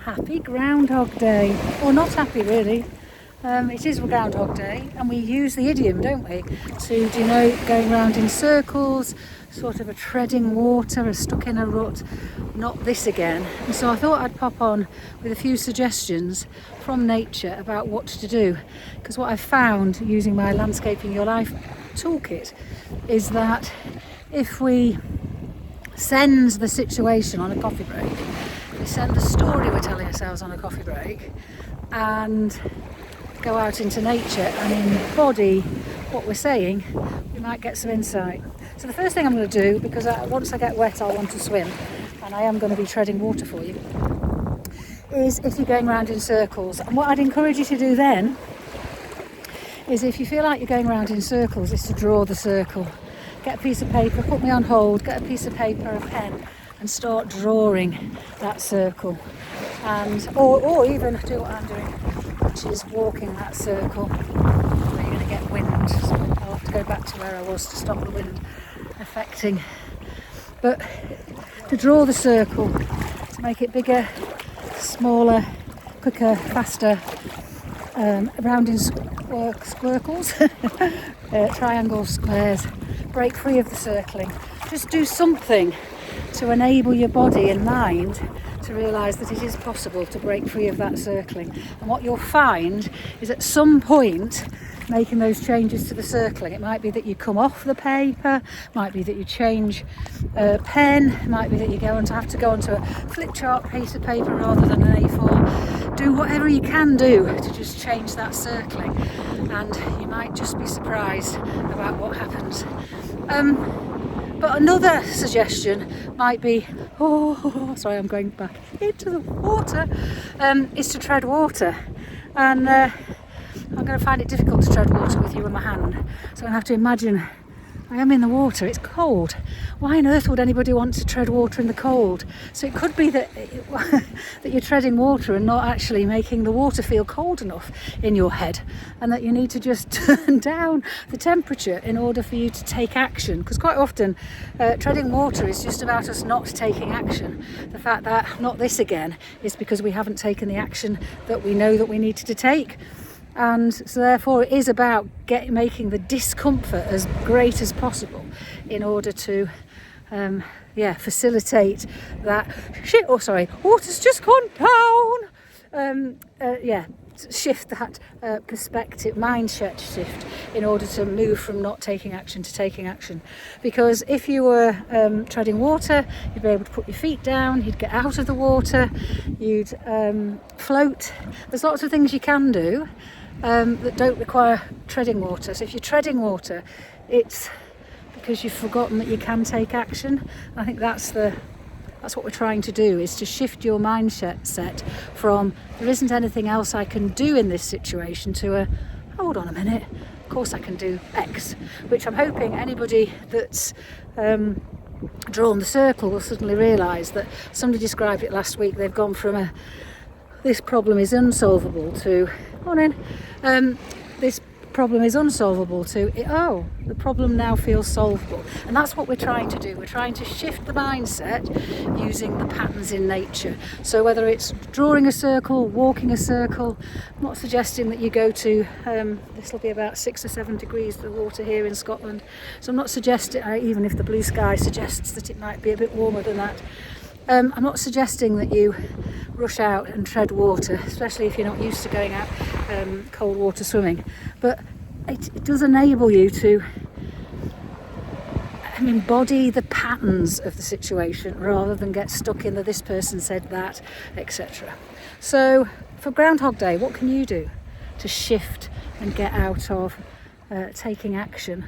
Happy Groundhog Day. Or not happy really. It is Groundhog Day and we use the idiom, don't we, to denote going round in circles, sort of a treading water, a stuck in a rut, not this again. And so I thought I'd pop on with a few suggestions from nature about what to do, because what I've found using my Landscaping Your Life toolkit is that if we send the situation on a coffee break, we send the story we're telling ourselves on a coffee break, and go out into nature and embody what we're saying, we might get some insight. So the first thing I'm going to do, because once I get wet I'll want to swim, and I am going to be treading water for you, is if you're going around in circles. And what I'd encourage you to do then is, if you feel like you're going around in circles, is to draw the circle. Get a piece of paper, put me on hold, get a piece of paper, a pen, and start drawing that circle. And or even do what I'm doing, which is walking that circle, where you're going to get wind. So I'll have to go back to where I was to stop the wind affecting. But to draw the circle, to make it bigger, smaller, quicker, faster, around in squircles, triangles, squares, break free of the circling. Just do something to enable your body and mind to realise that it is possible to break free of that circling. And what you'll find is, at some point making those changes to the circling, it might be that you come off the paper, might be that you change pen, it might be that you have to go onto a flip chart piece of paper rather than an A4. Do whatever you can do to just change that circling, and you might just be surprised about what happens. But another suggestion might be, sorry, I'm going back into the water, is to tread water. And I'm going to find it difficult to tread water with you in my hand. So I'm going to have to imagine I am in the water, it's cold. Why on earth would anybody want to tread water in the cold? So it could be that that you're treading water and not actually making the water feel cold enough in your head, and that you need to just turn down the temperature in order for you to take action. Because quite often treading water is just about us not taking action. The fact that not this again is because we haven't taken the action that we know that we needed to take. And so therefore it is about making the discomfort as great as possible in order to facilitate that water's just gone down, shift that perspective, mindset shift, in order to move from not taking action to taking action. Because if you were treading water, you'd be able to put your feet down, you'd get out of the water, you'd float. There's lots of things you can do that don't require treading water. So if you're treading water, it's because you've forgotten that you can take action. I think that's what we're trying to do, is to shift your mindset from there isn't anything else I can do in this situation to hold on a minute, of course I can do X, which I'm hoping anybody that's drawn the circle will suddenly realise that somebody described it last week. They've gone from this problem is unsolvable to this problem is unsolvable to the problem now feels solvable. And that's what we're trying to do. We're trying to shift the mindset using the patterns in nature. So whether it's drawing a circle, walking a circle, I'm not suggesting that you go to this will be about 6 or 7 degrees, the water here in Scotland, so I'm not suggesting, even if the blue sky suggests that it might be a bit warmer than that, I'm not suggesting that you rush out and tread water, especially if you're not used to going out cold water swimming. But it does enable you to embody the patterns of the situation rather than get stuck in the this person said that, etc. So for Groundhog Day, what can you do to shift and get out of taking action,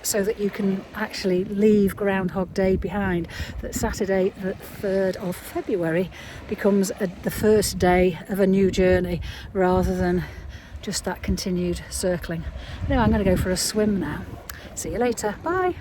so that you can actually leave Groundhog Day behind, that Saturday the 3rd of February becomes the first day of a new journey rather than just that continued circling. Anyway, I'm going to go for a swim now. See you later. Bye.